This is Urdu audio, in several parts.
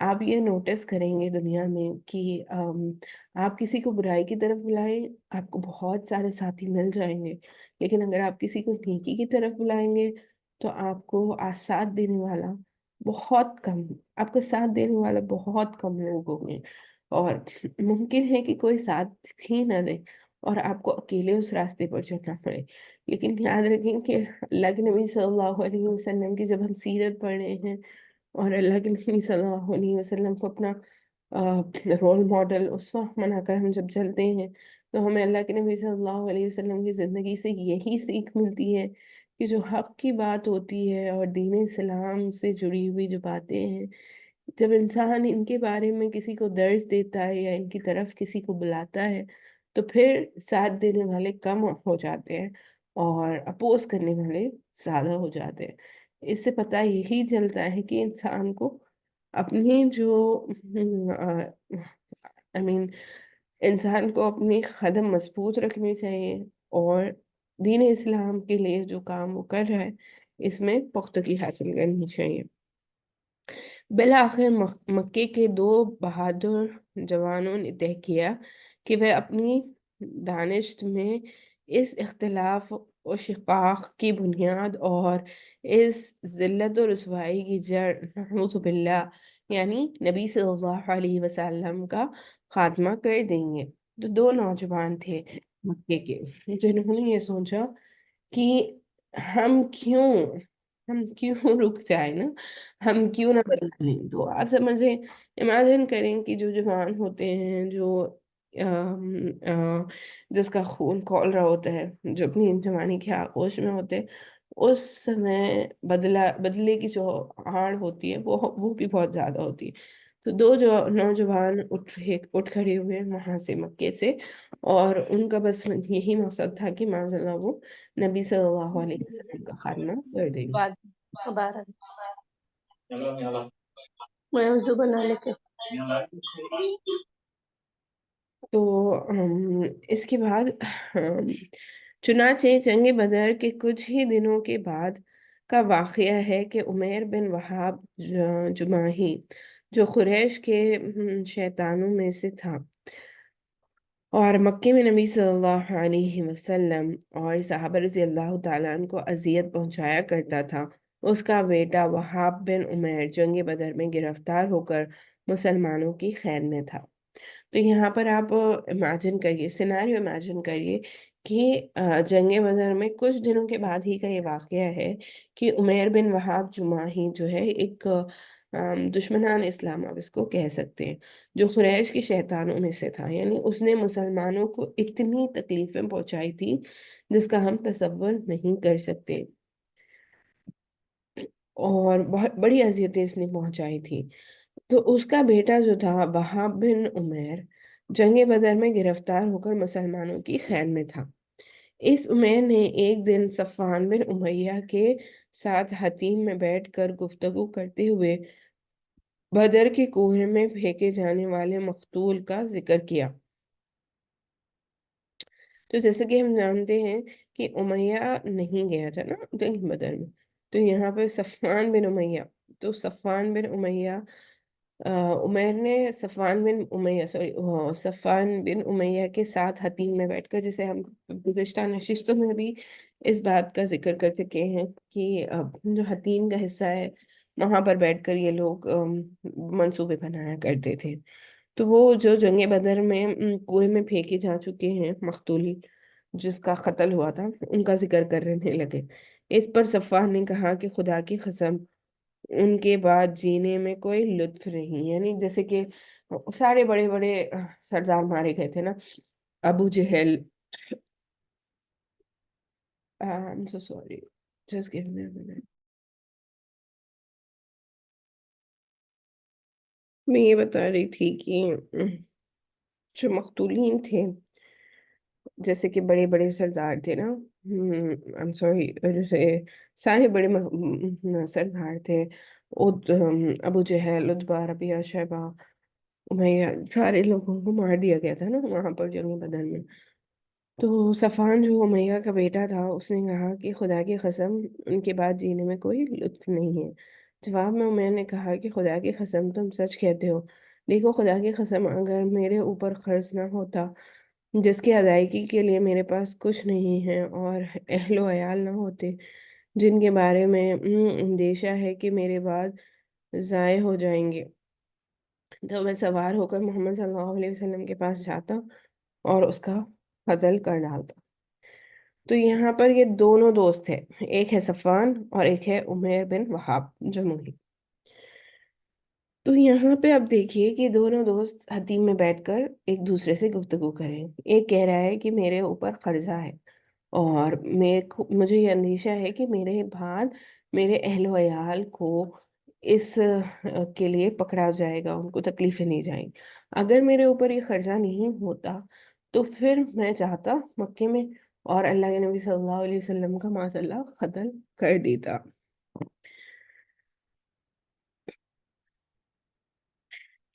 آپ یہ نوٹس کریں گے دنیا میں کہ آپ کسی کو برائی کی طرف بلائیں، آپ کو بہت سارے ساتھی مل جائیں گے، لیکن اگر آپ کسی کو نیکی کی طرف بلائیں گے تو آپ کو ساتھ دینے والا بہت کم، آپ کا ساتھ دینے والا بہت کم لوگ ہوں گے، اور ممکن ہے کہ کوئی ساتھ ہی نہ دے اور آپ کو اکیلے اس راستے پر چلنا پڑے۔ لیکن یاد رکھیں کہ اللہ کے نبی صلی اللہ علیہ وسلم کی جب ہم سیرت پڑھ رہے ہیں اور اللہ کے نبی صلی اللہ علیہ وسلم کو اپنا رول ماڈل اسوہ بنا کر ہم جب چلتے ہیں تو ہمیں اللہ کے نبی صلی اللہ علیہ وسلم کی زندگی سے یہی سیکھ ملتی ہے کہ جو حق کی بات ہوتی ہے اور دین اسلام سے جڑی ہوئی جو باتیں ہیں، جب انسان ان کے بارے میں کسی کو درس دیتا ہے یا ان کی طرف کسی کو بلاتا ہے تو پھر ساتھ دینے والے کم ہو جاتے ہیں اور اپوز کرنے والے زیادہ ہو جاتے ہیں۔ اس سے پتہ یہی چلتا ہے کہ انسان کو اپنی جو آئی مین انسان کو اپنی قدم مضبوط رکھنی چاہیے اور دین اسلام کے لیے جو کام وہ کر رہا ہے اس میں پختگی حاصل کرنی چاہیے۔ بالآخر مکے کے دو بہادر جوانوں نے طے کیا کہ وہ اپنی دانشت میں اس اختلاف و شقاق کی بنیاد اور اس ذلت و رسوائی کی جڑ نعوذ باللہ یعنی نبی صلی اللہ علیہ وسلم کا خاتمہ کر دیں گے۔ تو دو نوجوان تھے مکے کے جنہوں نے یہ سوچا کہ ہم کیوں ہم کیوں رک جائیں نا، ہم کیوں نہ بدل لیں۔ تو آپ سمجھیں، امیجن کریں کہ جو جوان ہوتے ہیں، جو جس کا خون کھول رہا ہوتا ہے، جو اپنی جوانی کے آغوش میں ہوتے ہیں، اس سمے بدلے کی جو آڑ ہوتی ہے وہ بھی بہت زیادہ ہوتی ہے۔ تو دو جو نوجوان اٹھ کھڑے ہوئے وہاں سے مکے سے، اور ان کا بس یہی مقصد تھا کہ معاذ اللہ وہ نبی صلی اللہ علیہ وسلم کا خاتمہ کر دیں گے۔ بعد مبارک میں وضو بنا لے کے تو اس کے بعد چنانچہ جنگ بدر کے کچھ ہی دنوں کے بعد کا واقعہ ہے کہ عمیر بن وہاب جماحی جو قریش کے شیطانوں میں سے تھا اور مکے میں نبی صلی اللہ علیہ وسلم اور صحابہ رضی اللہ تعالیٰ عنہ کو اذیت پہنچایا کرتا تھا، اس کا بیٹا وہاب بن عمیر جنگ بدر میں گرفتار ہو کر مسلمانوں کی خیر میں تھا۔ تو یہاں پر آپ امیجن کریے، سیناریو امیجن کریے کہ جنگ بدر میں کچھ دنوں کے بعد ہی کا یہ واقعہ ہے کہ عمیر بن وہاب جماحی جو ہے ایک دشمنان اسلام آپ اس کو کہہ سکتے ہیں، جو قریش کی شیطانوں میں سے تھا، یعنی اس نے مسلمانوں کو اتنی تکلیفیں پہنچائی تھی جس کا ہم تصور نہیں کر سکتے، اور بہت بڑی اذیتیں اس نے پہنچائی تھی۔ تو اس کا بیٹا جو تھا وہاب بن عمیر جنگ بدر میں گرفتار ہو کر مسلمانوں کی خیر میں تھا۔ اس عمیر نے ایک دن صفوان بن امیہ کے ساتھ حتیم میں بیٹھ کر گفتگو کرتے ہوئے بدر کے کوہ میں پھینکے جانے والے مقتول کا ذکر کیا۔ تو جیسے کہ ہم جانتے ہیں کہ امیہ نہیں گیا تھا نا جنگ بدر میں، تو یہاں پہ صفوان بن امیہ، تو صفوان بن امیہ عمیر نے صفوان بن امیہ کے ساتھ حتیم میں بیٹھ کر، جیسے ہم گزشتہ نشستوں میں بھی اس بات کا ذکر کر چکے ہیں کہ جو حتیم کا حصہ ہے وہاں پر بیٹھ کر یہ لوگ منصوبے بنایا کرتے تھے۔ تو وہ جو جنگ بدر میں کنویں میں پھینکے جا چکے ہیں مقتول جس کا قتل ہوا تھا ان کا ذکر کرنے لگے۔ اس پر صفوان نے کہا کہ خدا کی قسم ان کے بعد جینے میں کوئی لطف نہیں، یعنی جیسے کہ سارے بڑے بڑے سردار مارے گئے تھے نا، ابو جہل I'm so sorry. Just give me a minute. میں یہ بتا رہی تھی کہ جو مقتولین تھے جیسے کہ بڑے بڑے سردار تھے نا، I'm sorry، جیسے سارے بڑے سردار تھے، ابو جہل، عتبہ، ربیعہ، شیبہ، امیہ، سارے لوگوں کو مار دیا گیا تھا نا وہاں پر جنگ بدر میں۔ تو صفوان جو امیہ کا بیٹا تھا اس نے کہا کہ خدا کی قسم ان کے بعد جینے میں کوئی لطف نہیں ہے۔ جواب میں عمیر نے کہا کہ خدا کی قسم تم سچ کہتے ہو، دیکھو خدا کی قسم اگر میرے اوپر قرض نہ ہوتا جس کی ادائیگی کے لیے میرے پاس کچھ نہیں ہے، اور اہل و عیال نہ ہوتے جن کے بارے میں اندیشہ ہے کہ میرے بعد ضائع ہو جائیں گے، تو میں سوار ہو کر محمد صلی اللہ علیہ وسلم کے پاس جاتا اور اس کا قتل کر ڈالتا۔ تو یہاں پر یہ دونوں دوست ہیں، ایک ہے صفوان اور ایک ہے عمیر بن وہاب جموحی۔ تو یہاں پہ اب دیکھیے کہ دونوں دوست حتیم میں بیٹھ کر ایک دوسرے سے گفتگو کریں۔ ایک کہہ رہا ہے کہ میرے اوپر قرضہ ہے، اور مجھے یہ اندیشہ ہے کہ میرے بعد میرے اہل و عیال کو اس کے لیے پکڑا جائے گا، ان کو تکلیفیں نہیں جائیں گی۔ اگر میرے اوپر یہ قرضہ نہیں ہوتا تو پھر میں چاہتا مکے میں اور اللہ کے نبی صلی اللہ علیہ وسلم کا معاذ اللہ قتل کر دیتا،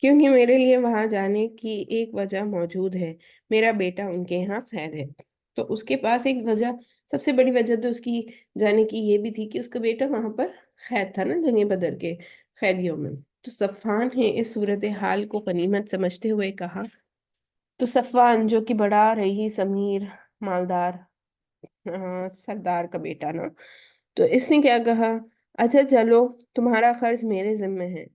کیونکہ میرے لیے وہاں جانے کی ایک وجہ موجود ہے، میرا بیٹا ان کے یہاں قید ہے۔ تو اس کے پاس ایک وجہ، سب سے بڑی وجہ تو اس کی جانے کی یہ بھی تھی کہ اس کا بیٹا وہاں پر قید تھا نا، جنگ بدر کے قیدیوں میں۔ تو صفوان نے اس صورتحال کو غنیمت سمجھتے ہوئے کہا، تو صفوان جو کہ بڑا رئیس امیر مالدار سردار کا بیٹا نا، تو اس نے کیا کہا، اچھا چلو تمہارا قرض میرے ذمہ ہے،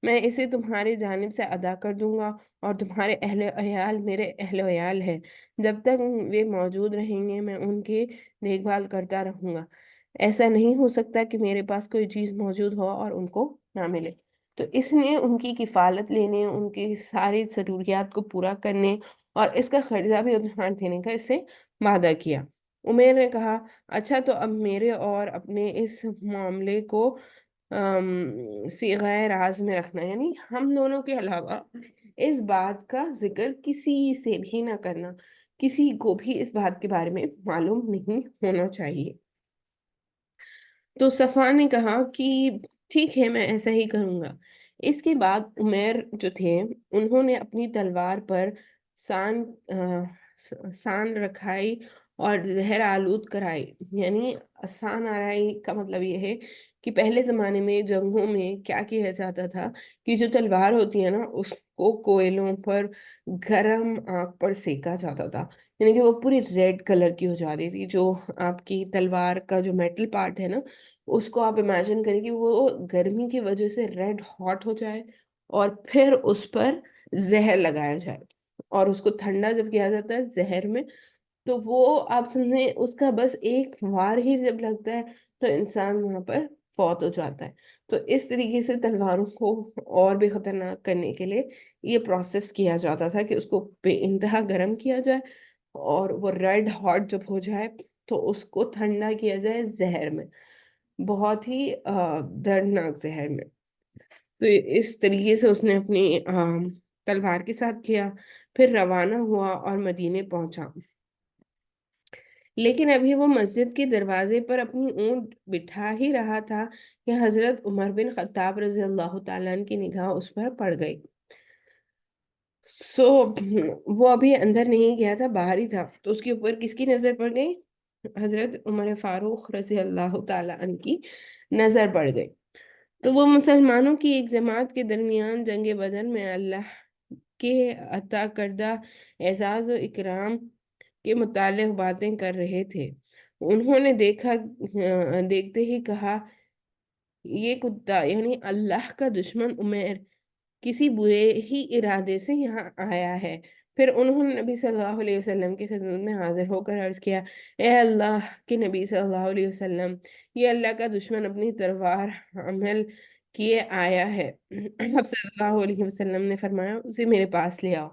میں اسے تمہاری جانب سے ادا کر دوں گا، اور تمہارے اہل عیال میرے اہل عیال ہیں، جب تک وہ موجود رہیں گے میں ان کی دیکھ بھال کرتا رہوں گا، ایسا نہیں ہو سکتا کہ میرے پاس کوئی چیز موجود ہو اور ان کو نہ ملے۔ تو اس نے ان کی کفالت لینے، ان کی ساری ضروریات کو پورا کرنے اور اس کا قرضہ بھی ادھار دینے کا اس سے وعدہ کیا۔ عمیر نے کہا، اچھا تو اب میرے اور اپنے اس معاملے کو صیغہ راز میں رکھنا، یعنی ہم دونوں کے علاوہ اس بات کا ذکر کسی سے بھی نہ کرنا، کسی کو بھی اس بات کے بارے میں معلوم نہیں ہونا چاہیے۔ تو صفوان نے کہا کہ ٹھیک ہے میں ایسا ہی کروں گا۔ اس کے بعد عمیر جو تھے انہوں نے اپنی تلوار پر سان سان رکھائی اور زہر آلود کرائی، یعنی سان آرائی کا مطلب یہ ہے کہ پہلے زمانے میں جنگوں میں کیا کیا جاتا تھا کہ جو تلوار ہوتی ہے نا اس کو کوئلوں پر گرم آگ پر سیکا جاتا تھا، یعنی کہ وہ پوری ریڈ کلر کی ہو جاتی تھی۔ جو آپ کی تلوار کا جو میٹل پارٹ ہے نا اس کو آپ امیجن کریں کہ وہ گرمی کی وجہ سے ریڈ ہاٹ ہو جائے، اور پھر اس پر زہر لگایا جائے، اور اس کو ٹھنڈا جب کیا جاتا ہے زہر میں، تو وہ آپ سمجھیں اس کا بس ایک وار ہی جب لگتا ہے تو انسان وہاں پر فوت ہو جاتا ہے۔ تو اس طریقے سے تلواروں کو اور بھی خطرناک کرنے کے لیے یہ پروسیس کیا جاتا تھا کہ اس کو بے انتہا گرم کیا جائے، اور وہ ریڈ ہاٹ جب ہو جائے تو اس کو ٹھنڈا کیا جائے زہر میں، بہت ہی دردناک زہر میں۔ تو اس طریقے سے اس نے اپنی تلوار کے ساتھ کیا، پھر روانہ ہوا اور مدینے پہنچا۔ لیکن ابھی وہ مسجد کے دروازے پر اپنی اونٹ بٹھا ہی رہا تھا کہ حضرت عمر بن خطاب رضی اللہ تعالیٰ عنہ کی نگاہ اس پر پڑ گئی۔ سو وہ ابھی اندر نہیں گیا تھا، باہر ہی تھا، تو اس کے اوپر کس کی نظر پڑ گئی؟ حضرت عمر فاروق رضی اللہ تعالیٰ عنہ کی نظر پڑ گئی۔ تو وہ مسلمانوں کی ایک جماعت کے درمیان جنگ بدر میں اللہ کے عطا کردہ اعزاز و اکرام کے متعلق باتیں کر رہے تھے۔ انہوں نے دیکھتے ہی کہا، یہ کتا یعنی اللہ کا دشمن عمیر کسی برے ہی ارادے سے یہاں آیا ہے۔ پھر انہوں نے نبی صلی اللہ علیہ وسلم کی خدمت میں حاضر ہو کر عرض کیا، اے اللہ کے نبی صلی اللہ علیہ وسلم، یہ اللہ کا دشمن اپنی تلوار حمل کیے آیا ہے۔ آپ صلی اللہ علیہ وسلم نے فرمایا، اسے میرے پاس لے آؤ۔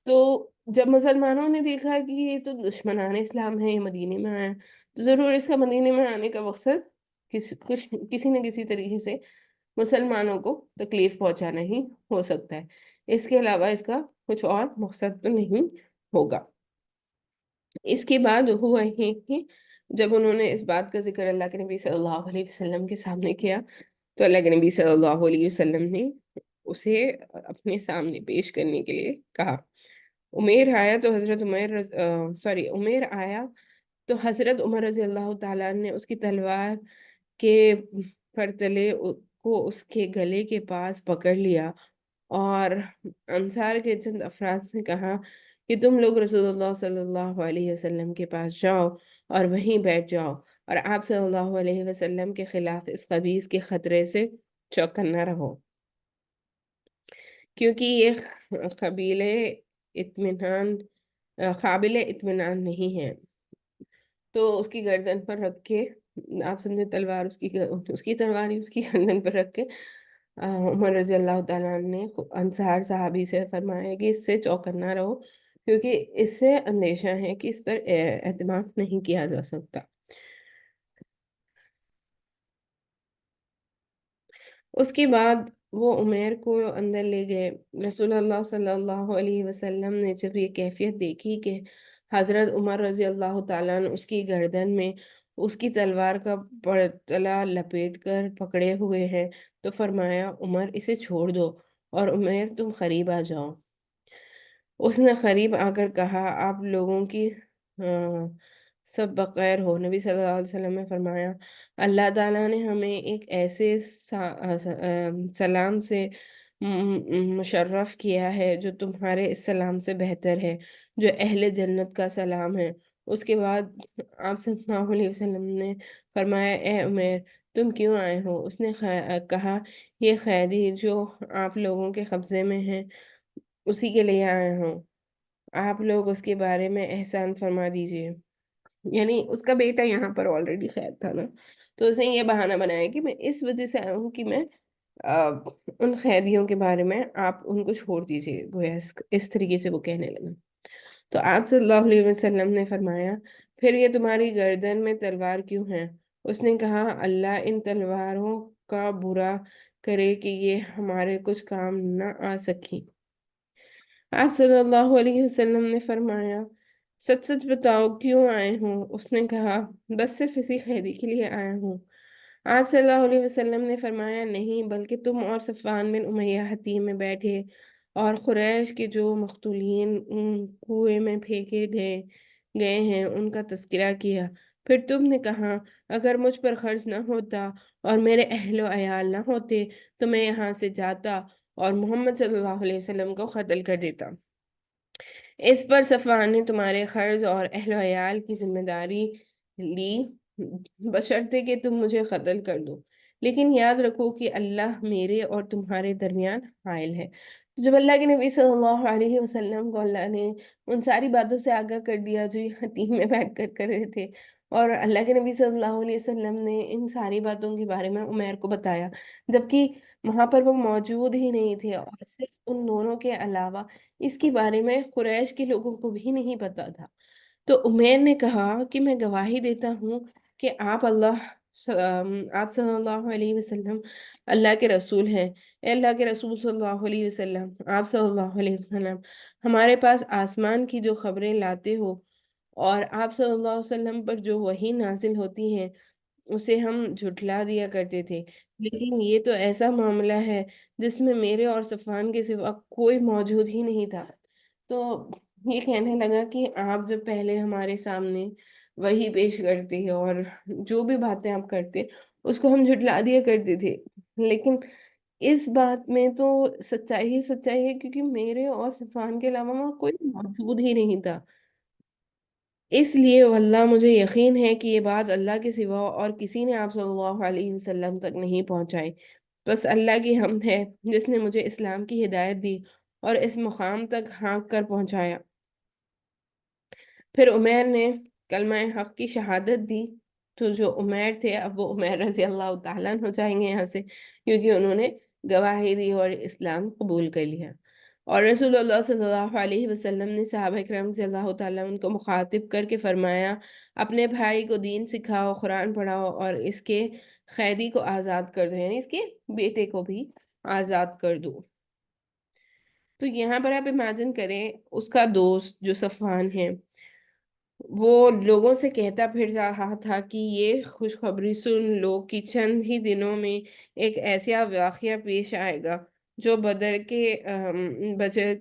تو جب مسلمانوں نے دیکھا کہ یہ تو دشمنان اسلام ہے، یہ مدینے میں آیا، تو ضرور اس کا مدینے میں آنے کا مقصد کسی نہ کسی طریقے سے مسلمانوں کو تکلیف پہنچانا ہی ہو سکتا ہے، اس کے علاوہ اس کا کچھ اور مقصد تو نہیں ہوگا۔ اس کے بعد ہوا یہ کہ جب انہوں نے اس بات کا ذکر اللہ کے نبی صلی اللہ علیہ وسلم کے سامنے کیا تو اللہ کے نبی صلی اللہ علیہ وسلم نے اسے اپنے سامنے پیش کرنے کے لیے کہا۔ عمیر آیا تو عمیر آیا تو حضرت عمر رضی اللہ تعالیٰ نے اس کی تلوار کے پرتلے کو اس کے گلے کے پاس پکڑ لیا اور انصار کے چند افراد سے کہا کہ تم لوگ رسول اللہ صلی اللہ علیہ وسلم کے پاس جاؤ اور وہیں بیٹھ جاؤ، اور آپ صلی اللہ علیہ وسلم کے خلاف اس خبیث کے خطرے سے چوکنا رہو، کیونکہ یہ قبیلے اطمینان قابل اطمینان نہیں ہے۔ تو اس کی گردن پر رکھ کے، آپ سمجھے تلوار اس کی تلوار ہی اس کی گردن پر رکھ کے عمر رضی اللہ تعالیٰ عنہ نے انصار صحابی سے فرمایا کہ اس سے چوکنا رہو، کیونکہ اس سے اندیشہ ہے کہ اس پر اعتماد نہیں کیا جا سکتا۔ اس کے بعد وہ عمیر کو اندر لے گئے۔ رسول اللہ صلی اللہ علیہ وسلم نے جب یہ کیفیت دیکھی کہ حضرت عمر رضی اللہ تعالیٰ عنہ اس کی گردن میں اس کی تلوار کا پرتلا لپیٹ کر پکڑے ہوئے ہیں، تو فرمایا عمر اسے چھوڑ دو، اور عمیر تم قریب آ جاؤ۔ اس نے قریب آ کر کہا آپ لوگوں کی سب بخیر ہو۔ نبی صلی اللہ علیہ وسلم نے فرمایا اللہ تعالیٰ نے ہمیں ایک ایسے سلام سے مشرف کیا ہے جو تمہارے اس سلام سے بہتر ہے، جو اہل جنت کا سلام ہے۔ اس کے بعد آپ صلی اللہ علیہ وسلم نے فرمایا اے عمیر تم کیوں آئے ہو؟ اس نے کہا یہ قیدی جو آپ لوگوں کے قبضے میں ہے اسی کے لیے آئے ہوں، آپ لوگ اس کے بارے میں احسان فرما دیجئے۔ یعنی اس کا بیٹا یہاں پر آلریڈی قید تھا نا، تو اس نے یہ بہانہ بنایا کہ میں اس وجہ سے آیا ہوں کہ میں آ، ان قیدیوں کے بارے میں آپ ان کو چھوڑ دیجئے، گویا اس طریقے سے وہ کہنے لگا۔ تو آپ صلی اللہ علیہ وسلم نے فرمایا پھر یہ تمہاری گردن میں تلوار کیوں ہے؟ اس نے کہا اللہ ان تلواروں کا برا کرے کہ یہ ہمارے کچھ کام نہ آ سکی۔ آپ صلی اللہ علیہ وسلم نے فرمایا سچ سچ بتاؤ کیوں آئے ہوں؟ اس نے کہا بس صرف اسی قیدی کے لیے آیا ہوں۔ آپ صلی اللہ علیہ وسلم نے فرمایا نہیں، بلکہ تم اور صفوان بن امیہ حتیم میں بیٹھے اور قریش کے جو مقتولین کنویں میں پھینکے گئے ہیں ان کا تذکرہ کیا۔ پھر تم نے کہا اگر مجھ پر خرچ نہ ہوتا اور میرے اہل و عیال نہ ہوتے تو میں یہاں سے جاتا اور محمد صلی اللہ علیہ وسلم کو قتل کر دیتا۔ اس پر صفوان نے تمہارے خرچ اور اہل و عیال کی ذمہ داری لی بشرطے کہ تم مجھے قتل کر دو، لیکن یاد رکھو کہ اللہ میرے اور تمہارے درمیان حائل ہے۔ جب اللہ کے نبی صلی اللہ علیہ وسلم کو اللہ نے ان ساری باتوں سے آگاہ کر دیا جو یہ حتیم میں بیٹھ کر کر رہے تھے، اور اللہ کے نبی صلی اللہ علیہ وسلم نے ان ساری باتوں کے بارے میں عمیر کو بتایا، جبکہ وہاں پر وہ موجود ہی نہیں تھے اور صرف ان دونوں کے علاوہ اس کے بارے میں قریش کے لوگوں کو بھی نہیں پتا تھا، تو عمیر نے کہا کہ میں گواہی دیتا ہوں کہ آپ صلی اللہ علیہ وسلم اللہ کے رسول ہیں۔ اے اللہ کے رسول صلی اللہ علیہ وسلم، آپ صلی اللہ علیہ وسلم ہمارے پاس آسمان کی جو خبریں لاتے ہو اور آپ صلی اللہ علیہ وسلم پر جو وحی نازل ہوتی ہیں اسے ہم جھٹلا دیا کرتے تھے، لیکن یہ تو ایسا معاملہ ہے جس میں میرے اور صفوان کے سوا کوئی موجود ہی نہیں تھا۔ تو یہ کہنے لگا کہ آپ جب پہلے ہمارے سامنے وہی پیش کرتے اور جو بھی باتیں آپ کرتے اس کو ہم جھٹلا دیا کرتے تھے، لیکن اس بات میں تو سچائی ہی سچائی ہے کیونکہ میرے اور صفوان کے علاوہ وہاں کوئی موجود ہی نہیں تھا۔ اس لیے واللہ مجھے یقین ہے کہ یہ بات اللہ کے سوا اور کسی نے آپ صلی اللہ علیہ وسلم تک نہیں پہنچائی، بس اللہ کی حمد ہے جس نے مجھے اسلام کی ہدایت دی اور اس مقام تک ہانک کر پہنچایا۔ پھر عمیر نے کلمہ حق کی شہادت دی، تو جو عمیر تھے اب وہ عمیر رضی اللہ تعالیٰ عنہ ہو جائیں گے یہاں سے، کیونکہ انہوں نے گواہی دی اور اسلام قبول کر لیا۔ اور رسول اللہ صلی اللہ علیہ وسلم نے صحابہ کرام رضی اللہ تعالیٰ ان کو مخاطب کر کے فرمایا اپنے بھائی کو دین سکھاؤ، قرآن پڑھاؤ اور اس کے قیدی کو آزاد کر دو، یعنی اس کے بیٹے کو بھی آزاد کر دو۔ تو یہاں پر آپ امیجن کریں اس کا دوست جو صفوان ہے وہ لوگوں سے کہتا پھر رہا تھا کہ یہ خوشخبری سن لو کہ چند ہی دنوں میں ایک ایسا واقعہ پیش آئے گا جو بدر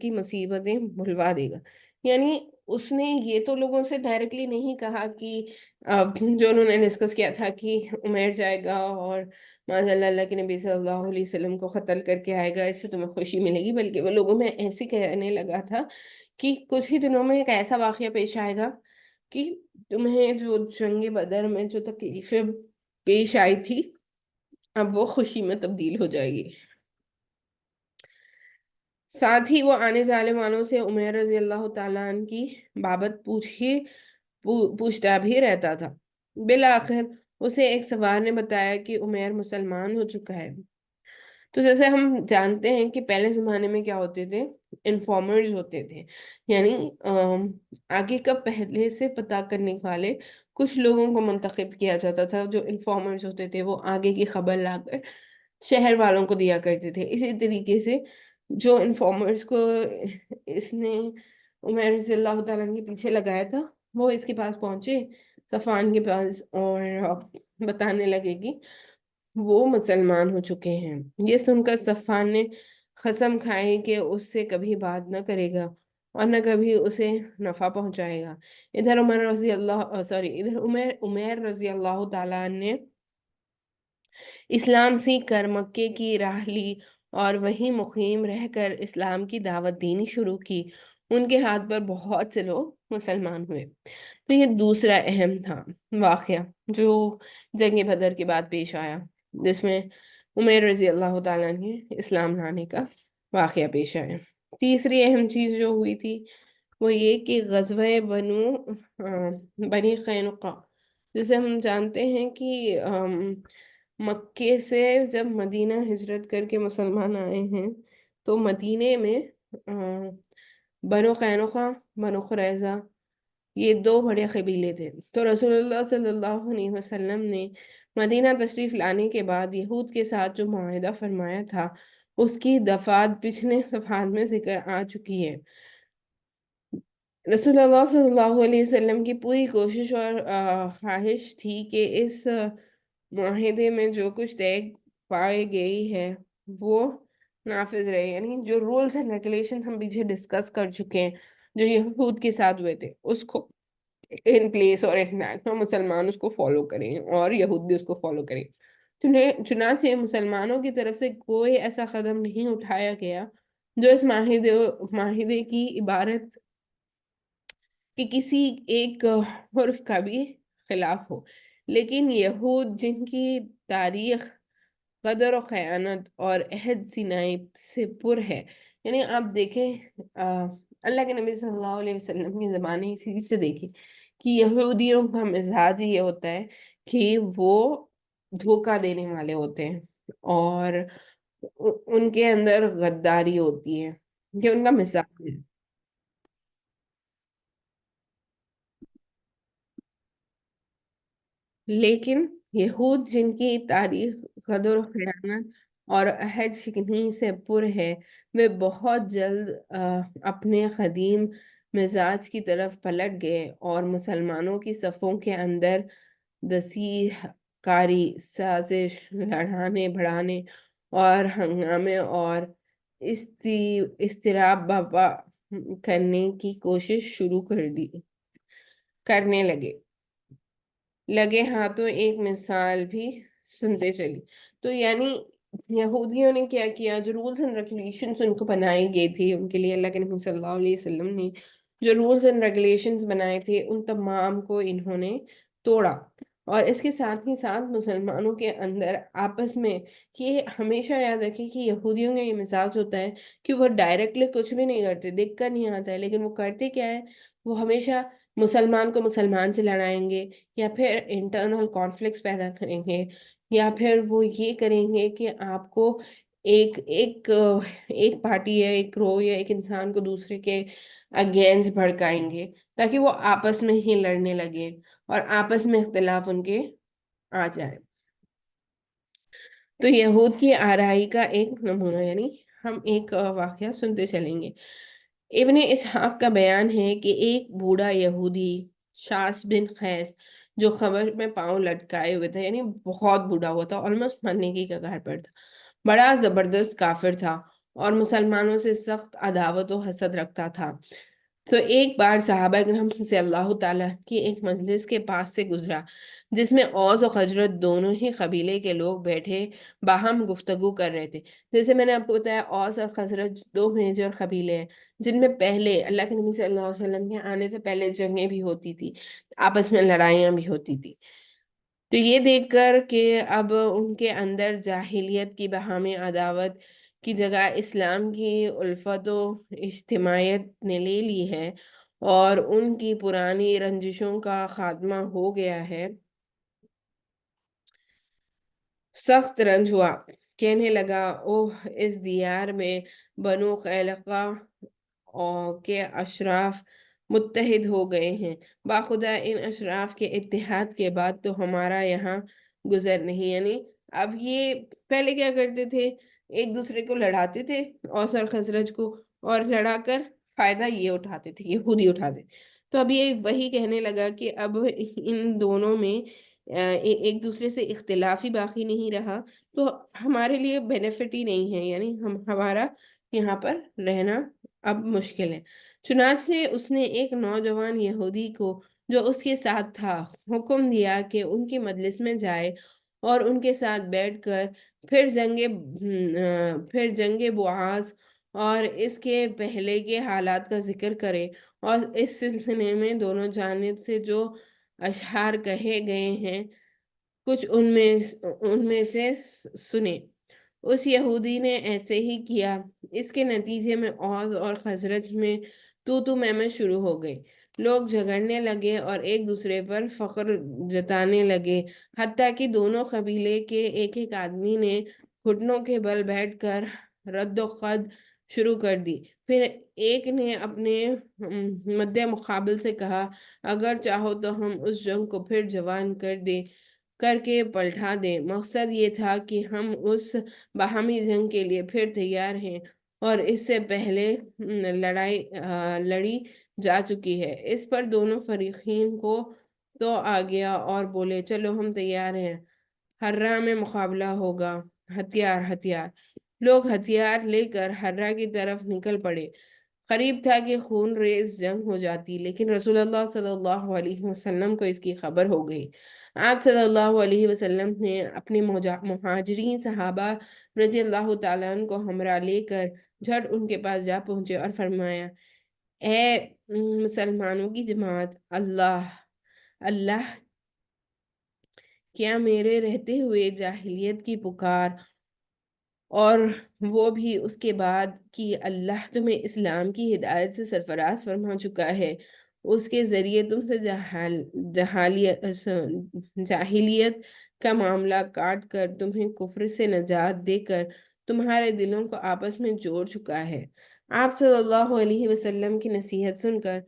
کی مصیبتیں بھلوا دے گا۔ یعنی اس نے یہ تو لوگوں سے ڈائریکٹلی نہیں کہا کہ جو انہوں نے ڈسکس کیا تھا کہ عمیر جائے گا اور معاذ اللہ کے نبی صلی اللہ علیہ وسلم کو قتل کر کے آئے گا، اس سے تمہیں خوشی ملے گی، بلکہ وہ لوگوں میں ایسے کہنے لگا تھا کہ کچھ ہی دنوں میں ایک ایسا واقعہ پیش آئے گا کہ تمہیں جو جنگ بدر میں جو تکلیفیں پیش آئی تھی اب وہ خوشی میں تبدیل ہو جائے گی۔ ساتھ ہی وہ آنے جانے والوں سے عمیر رضی اللہ تعالیٰ عنہ کی بابت پوچھتا بھی رہتا تھا۔ بالآخر اسے ایک سوار نے بتایا کہ عمیر مسلمان ہو چکا ہے۔ تو جیسے ہم جانتے ہیں کہ پہلے زمانے میں کیا ہوتے تھے، انفارمرز ہوتے تھے، یعنی آگے کا پہلے سے پتہ کرنے والے کچھ لوگوں کو منتخب کیا جاتا تھا۔ جو انفارمرز ہوتے تھے وہ آگے کی خبر لا کر شہر والوں کو دیا کرتے تھے۔ اسی طریقے سے جو انفارمرز کو اس نے عمر رضی اللہ تعالیٰ عنہ کے پیچھے لگایا تھا وہ اس کے پاس پہنچے، صفوان کے پاس، اور بتانے لگے کہ وہ مسلمان ہو چکے ہیں۔ یہ سن کر صفوان نے قسم کھائی کہ اس سے کبھی بات نہ کرے گا اور نہ کبھی اسے نفع پہنچائے گا۔ ادھر عمر رضی اللہ تعالیٰ عنہ نے اسلام سیکھ کر مکے کی راہ لی اور وہیں مقیم رہ کر اسلام کی دعوت دینی شروع کی۔ ان کے ہاتھ پر بہت سے لوگ مسلمان ہوئے۔ تو یہ دوسرا اہم تھا واقعہ جو جنگ بدر کے بعد پیش آیا، جس میں عمیر رضی اللہ تعالیٰ نے اسلام لانے کا واقعہ پیش آیا۔ تیسری اہم چیز جو ہوئی تھی وہ یہ کہ غزوہ بنی قینقاع، جسے ہم جانتے ہیں کہ مکے سے جب مدینہ ہجرت کر کے مسلمان آئے ہیں تو مدینے میں بنو قینقاع، بنو قریظہ، یہ دو بڑے قبیلے تھے۔ تو رسول اللہ صلی اللہ علیہ وسلم نے مدینہ تشریف لانے کے بعد یہود کے ساتھ جو معاہدہ فرمایا تھا اس کی دفعات پچھلے صفحات میں ذکر آ چکی ہے۔ رسول اللہ صلی اللہ علیہ وسلم کی پوری کوشش اور خواہش تھی کہ اس معاہدے میں جو کچھ طے پائے گئی ہے وہ نافذ رہے، یعنی جو رولز اینڈ ریگولیشن ہم پیچھے ڈسکس کر چکے ہیں جو یہود کے ساتھ ہوئے تھے اس کو ان پلیس اور انیکٹ ہو، مسلمان اس کو فالو کریں اور یہود بھی اس کو فالو کریں۔ چنانچہ مسلمانوں کی طرف سے کوئی ایسا قدم نہیں اٹھایا گیا جو اس معاہدے کی عبارت کہ کسی ایک حرف کا بھی خلاف ہو۔ لیکن یہود جن کی تاریخ غدر و خیانت اور عہد سینائی سے پر ہے، یعنی آپ دیکھیں اللہ کے نبی صلی اللہ علیہ وسلم کی زبانی اسی سے دیکھیں کہ یہودیوں کا مزاج یہ ہوتا ہے کہ وہ دھوکہ دینے والے ہوتے ہیں اور ان کے اندر غداری ہوتی ہے، یہ ان کا مزاج ہے۔ لیکن یہود جن کی تاریخ غدر و خیانت اور عہد شکنی سے پر ہے، وہ بہت جلد اپنے قدیم مزاج کی طرف پلٹ گئے اور مسلمانوں کی صفوں کے اندر دسیح کاری، سازش، لڑانے بڑھانے اور ہنگامے اور اضطراب برپا کرنے کی کوشش شروع کرنے لگے ہاتھوں ایک مثال بھی سنتے چلی۔ تو یعنی یہودیوں نے کیا کیا، جو رولز اینڈ ریگولیشنز ان کو بنائی گئی تھی ان کے لیے، اللہ کے نبی صلی اللہ علیہ وسلم نے جو رولز اینڈ ریگولیشنز بنائے تھے ان تمام کو انہوں نے توڑا۔ اور اس کے ساتھ ہی ساتھ مسلمانوں کے اندر آپس میں یہ ہمیشہ یاد رکھیں کہ یہودیوں کا یہ مزاج ہوتا ہے کہ وہ ڈائریکٹلی کچھ بھی نہیں کرتے، دیکھ کر نہیں آتا ہے، لیکن وہ کرتے کیا ہے، وہ ہمیشہ مسلمان کو مسلمان سے لڑائیں گے، یا پھر انٹرنل کانفلکٹس پیدا کریں گے، یا پھر وہ یہ کریں گے کہ آپ کو ایک پارٹی یا ایک گروہ یا ایک انسان کو دوسرے کے اگینسٹ بھڑکائیں گے تاکہ وہ آپس میں ہی لڑنے لگے اور آپس میں اختلاف ان کے آ جائے۔ تو یہود کی آرائی کا ایک نمونہ، یعنی ہم ایک واقعہ سنتے چلیں گے۔ ابن اسحاق کا بیان ہے کہ ایک بوڑھا یہودی شاس بن قیس جو قبر میں پاؤں لٹکائے ہوئے تھا، یعنی بہت بوڑھا ہوا تھا، آلموسٹ مرنے کی کگار پر تھا، بڑا زبردست کافر تھا اور مسلمانوں سے سخت عداوت و حسد رکھتا تھا۔ تو ایک بار صحابہ کرام سے اللہ تعالیٰ کی ایک مجلس کے پاس سے گزرا، جس میں اوس اور خزرج دونوں ہی قبیلے کے لوگ بیٹھے باہم گفتگو کر رہے تھے۔ جیسے میں نے آپ کو بتایا، اوس اور خزرج دو میجر قبیلے ہیں، جن میں پہلے اللہ کے نبی صلی اللہ علیہ وسلم کے آنے سے پہلے جنگیں بھی ہوتی تھی، آپس میں لڑائیاں بھی ہوتی تھی۔ تو یہ دیکھ کر کہ اب ان کے اندر جاہلیت کی باہمی عداوت کی جگہ اسلام کی الفت و اجتماعیت نے لے لی ہے، اور ان کی پرانی رنجشوں کا خاتمہ ہو گیا ہے، سخت رنج ہوا۔ کہنے لگا، اوہ اس دیار میں بنو قینقاع کے اشراف متحد ہو گئے ہیں، باخدا ان اشراف کے اتحاد کے بعد تو ہمارا یہاں گزر نہیں۔ یعنی اب یہ پہلے کیا کرتے تھے، ایک دوسرے کو لڑاتے تھے، اوس اور خزرج کو، اور لڑا کر فائدہ یہ اٹھاتے تھے، یہودی اٹھاتے۔ تو اب یہ وہی کہنے لگا کہ اب ان دونوں میں ایک دوسرے سے اختلاف ہی باقی نہیں رہا، تو ہمارے لیے بینیفٹ ہی نہیں ہے، یعنی ہمارا یہاں پر رہنا اب مشکل ہے۔ چنانچہ اس نے ایک نوجوان یہودی کو جو اس کے ساتھ تھا حکم دیا کہ ان کی مجلس میں جائے اور ان کے ساتھ بیٹھ کر پھر جنگ بعاث اور اس کے پہلے کے حالات کا ذکر کرے، اور اس سلسلے میں دونوں جانب سے جو اشعار کہے گئے ہیں کچھ ان میں سے سنے۔ اس یہودی نے ایسے ہی کیا۔ اس کے نتیجے میں اوس اور خزرج میں میں شروع ہو گئی۔ لوگ جھگڑنے لگے اور ایک دوسرے پر فخر جتانے لگے، حتیٰ کہ دونوں قبیلے کے ایک ایک آدمی نے گھٹنوں کے بل بیٹھ کر رد و خد شروع کر دی۔ پھر ایک نے اپنے مد مقابل سے کہا، اگر چاہو تو ہم اس جنگ کو پھر جوان کر کے پلٹا دیں۔ مقصد یہ تھا کہ ہم اس باہمی جنگ کے لیے پھر تیار ہیں، اور اس سے پہلے لڑائی لڑی جا چکی ہے۔ اس پر دونوں فریقین کو تو آ گیا اور بولے، چلو ہم تیار ہیں، ہررا میں مقابلہ ہوگا، ہتھیار ہتھیار۔ لوگ ہتھیار لے کر ہررا کی طرف نکل پڑے۔ قریب تھا کہ خون ریز جنگ ہو جاتی، لیکن رسول اللہ صلی اللہ علیہ وسلم کو اس کی خبر ہو گئی۔ آپ صلی اللہ علیہ وسلم نے اپنے مہاجرین صحابہ رضی اللہ تعالیٰ عنہ کو ہمراہ لے کر جھٹ ان کے پاس جا پہنچے اور فرمایا، اے مسلمانوں کی جماعت، اللہ اللہ کیا میرے رہتے ہوئے جاہلیت کی پکار، اور وہ بھی اس کے بعد کہ اللہ تمہیں اسلام کی ہدایت سے سرفراز فرما چکا ہے، اس کے ذریعے تم سے جاہلیت کا معاملہ کاٹ کر تمہیں کفر سے نجات دے کر تمہارے دلوں کو آپس میں جوڑ چکا ہے۔ آپ صلی اللہ علیہ وسلم کی نصیحت سن کر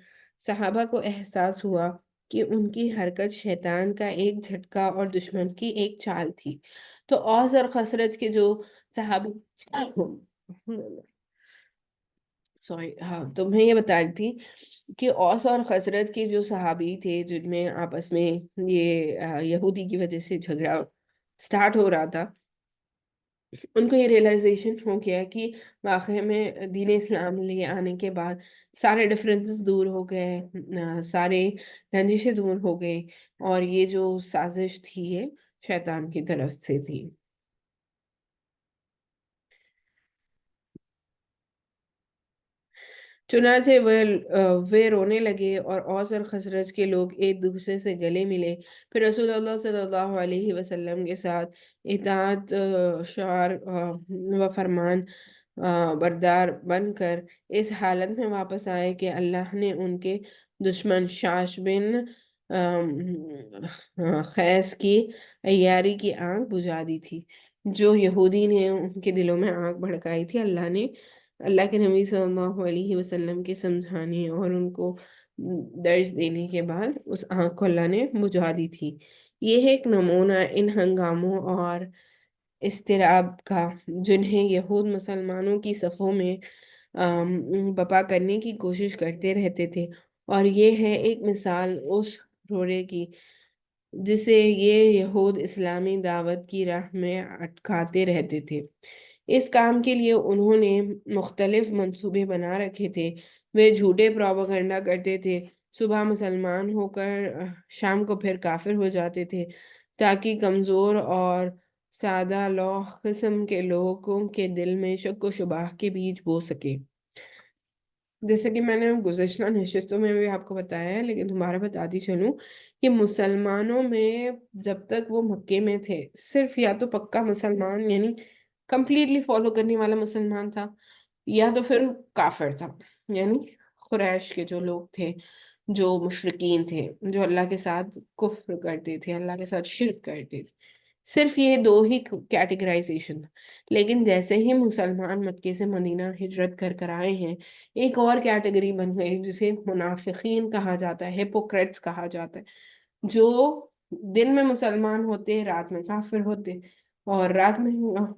صحابہ کو احساس ہوا کہ ان کی حرکت شیطان کا ایک جھٹکا اور دشمن کی ایک چال تھی۔ تو اوس اور خزرج کے جو صحابی سوری، ہاں تو میں یہ بتا رہی تھی کہ اوس اور خزرج کے جو صحابی تھے جن میں آپس میں یہ یہودی کی وجہ سے جھگڑا سٹارٹ ہو رہا تھا، ان کو یہ ریئلائزیشن ہو گیا کہ واقعی میں دین اسلام لے آنے کے بعد سارے ڈفرینسز دور ہو گئے، سارے رنجشیں دور ہو گئے، اور یہ جو سازش تھی یہ شیطان کی طرف سے تھی۔ چنانچہ وہ رونے لگے اور اوس اور خزرج کے لوگ ایک دوسرے سے گلے ملے۔ پھر رسول اللہ صلی اللہ علیہ وسلم کے ساتھ اطاعت شعار و فرمان بردار بن کر اس حالت میں واپس آئے کہ اللہ نے ان کے دشمن شاش بن خیس کی عیاری کی آنکھ بجھا دی تھی۔ جو یہودی نے ان کے دلوں میں آنکھ بھڑکائی تھی، اللہ کے نبی صلی اللہ علیہ وسلم کے سمجھانے اور ان کو درس دینے کے بعد اس آنکھ کو اللہ نے بجھا دی تھی۔ یہ ایک نمونہ ان ہنگاموں اور اضطراب کا جنہیں یہود مسلمانوں کی صفوں میں بپا کرنے کی کوشش کرتے رہتے تھے، اور یہ ہے ایک مثال اس رورے کی جسے یہ یہود اسلامی دعوت کی راہ میں اٹکاتے رہتے تھے۔ اس کام کے لیے انہوں نے مختلف منصوبے بنا رکھے تھے، وہ جھوٹے پروپیگنڈا کرتے تھے، صبح مسلمان ہو کر شام کو پھر کافر ہو جاتے تھے، تاکہ کمزور اور سادہ لوح قسم کے لوگوں کے دل میں شک و شبہ کے بیج بو سکے۔ جیسے کہ میں نے گزشتہ نشستوں میں بھی آپ کو بتایا ہے، لیکن دوبارہ بتاتی چلوں کہ مسلمانوں میں جب تک وہ مکے میں تھے، صرف یا تو پکا مسلمان یعنی کمپلیٹلی فالو کرنے والا مسلمان تھا، یا تو پھر کافر تھا، یعنی قریش کے جو لوگ تھے، جو مشرکین تھے، جو اللہ کے ساتھ کفر کرتے تھے، اللہ کے ساتھ شرک کرتے تھے، صرف یہ دو ہی کیٹیگرائزیشن تھا۔ لیکن جیسے ہی مسلمان مکے سے مدینہ ہجرت کر کر آئے ہیں، ایک اور کیٹیگری بن گئی جسے منافقین کہا جاتا ہے، ہپوکریٹس کہا جاتا ہے، جو دن میں مسلمان ہوتے رات میں کافر ہوتے، اور رات میں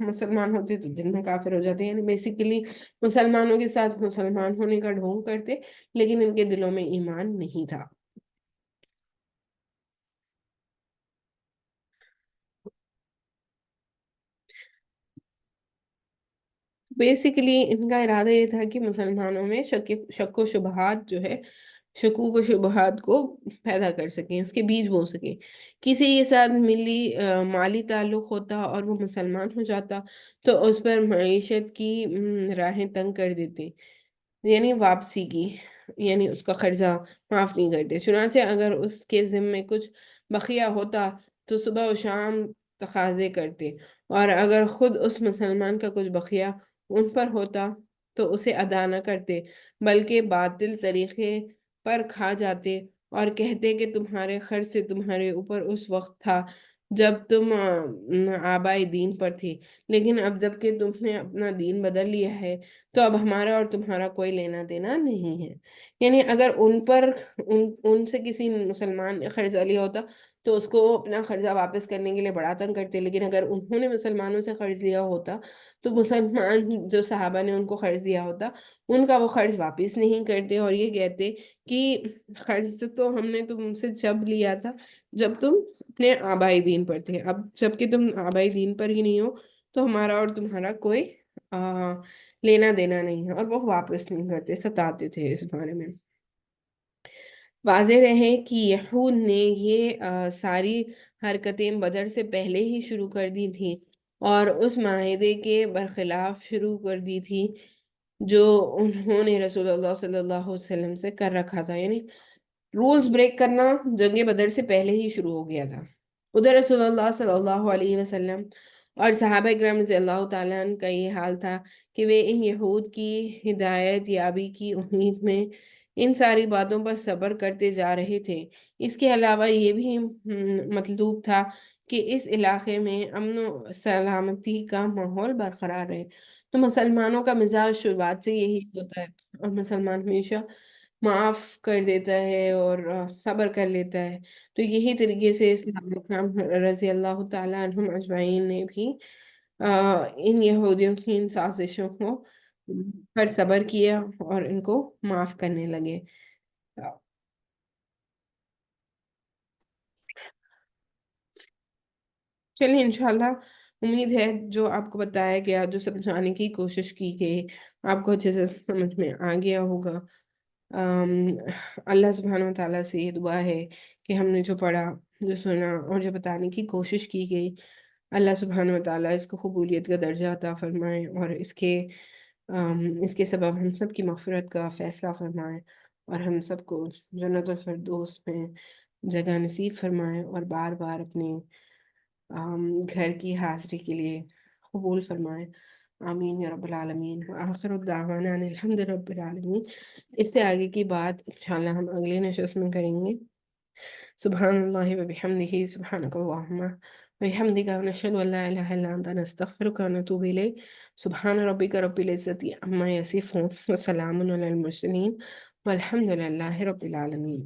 مسلمان ہوتے تو دن میں کافر ہو جاتے، یعنی بیسیکلی مسلمانوں کے ساتھ مسلمان ہونے کا ڈھونگ کرتے، لیکن ان کے دلوں میں ایمان نہیں تھا۔ بیسیکلی ان کا ارادہ یہ تھا کہ مسلمانوں میں شک و شبہات جو ہے، شکوک و شبہات کو پیدا کر سکیں، اس کے بیج بو سکیں۔ کسی کے ساتھ مالی تعلق ہوتا اور وہ مسلمان ہو جاتا تو اس پر معیشت کی راہیں تنگ کر دیتے، یعنی واپسی کی، یعنی اس کا قرضہ معاف نہیں کرتے۔ چنانچہ اگر اس کے ذمے کچھ بقیہ ہوتا تو صبح و شام تقاضے کرتے، اور اگر خود اس مسلمان کا کچھ بقیہ ان پر ہوتا تو اسے ادا نہ کرتے، بلکہ باطل طریقے پر کھا جاتے اور کہتے کہ تمہارے خرچ سے تمہارے اوپر اس وقت تھا جب تم آبائی دین پر تھی، لیکن اب جب کہ تم نے اپنا دین بدل لیا ہے تو اب ہمارا اور تمہارا کوئی لینا دینا نہیں ہے۔ یعنی اگر ان سے کسی مسلمان نے قرضہ لیا ہوتا تو اس کو اپنا قرضہ واپس کرنے کے لیے بڑا تنگ کرتے، لیکن اگر انہوں نے مسلمانوں سے قرض لیا ہوتا تو مسلمان جو صحابہ نے ان کو قرض دیا ہوتا، ان کا وہ قرض واپس نہیں کرتے، اور یہ کہتے کہ قرض تو ہم نے تم سے جب لیا تھا جب تم اپنے آبائی دین پر تھے، اب جب کہ تم آبائی دین پر ہی نہیں ہو تو ہمارا اور تمہارا کوئی لینا دینا نہیں ہے، اور وہ واپس نہیں کرتے، ستاتے تھے اس بارے میں۔ واضح رہے کہ یہود نے یہ ساری حرکتیں بدر سے پہلے ہی شروع کر دی تھی، اور اس معاہدے کے برخلاف شروع کر دی تھی جو انہوں نے رسول اللہ صلی اللہ علیہ وسلم سے کر رکھا تھا، یعنی رولز بریک کرنا جنگ بدر سے پہلے ہی شروع ہو گیا تھا۔ ادھر رسول اللہ صلی اللہ علیہ وسلم اور صحابہ کرام رضی اللہ تعالیٰ عنہ کا یہ حال تھا کہ وہ ان یہود کی ہدایت یابی کی امید میں ان ساری باتوں پر صبر کرتے جا رہے تھے۔ اس کے علاوہ یہ بھی مطلوب تھا کہ اس علاقے میں امن و سلامتی کا ماحول برقرار رہے۔ تو مسلمانوں کا مزاج شروعات سے یہی ہوتا ہے، اور مسلمان ہمیشہ معاف کر دیتا ہے اور صبر کر لیتا ہے۔ تو یہی طریقے سے صحابہ کرام رضی اللہ تعالیٰ عنہم اجمعین نے بھی ان یہودیوں کی ان سازشوں کو پر صبر کیا اور ان کو معاف کرنے لگے۔ چلیے انشاءاللہ، امید ہے جو آپ کو بتایا گیا، جو سمجھانے کی کوشش کی گئی، آپ کو اچھے سے سمجھ میں آ گیا ہوگا۔ آم، اللہ سبحانہ وتعالیٰ سے یہ دعا ہے کہ ہم نے جو پڑھا، جو سنا اور جو بتانے کی کوشش کی گئی، اللہ سبحانہ وتعالیٰ اس کو قبولیت کا درجہ عطا فرمائے، اور اس کے سبب ہم سب کی مغفرت کا فیصلہ فرمائے، اور ہم سب کو جنت الفردوس میں جگہ نصیب فرمائے، اور بار بار اپنے گھر کی حاضری کے لیے قبول فرمائے۔ آمین یا رب العالمین۔ آخر الدعوانا ان الحمد رب العالمین۔ اس سے آگے کی بات انشاءاللہ ہم اگلے نشست میں کریں گے۔ سبحان اللہ و بحمدہ، سبحانک اللہم وبحمدک، نشہد ان لا الہ الا انت، نستغفرک و نتوب الیک۔ سبحان ربک رب العزت عما یصفون، وسلام علی المرسلین، والحمد للہ رب العالمین۔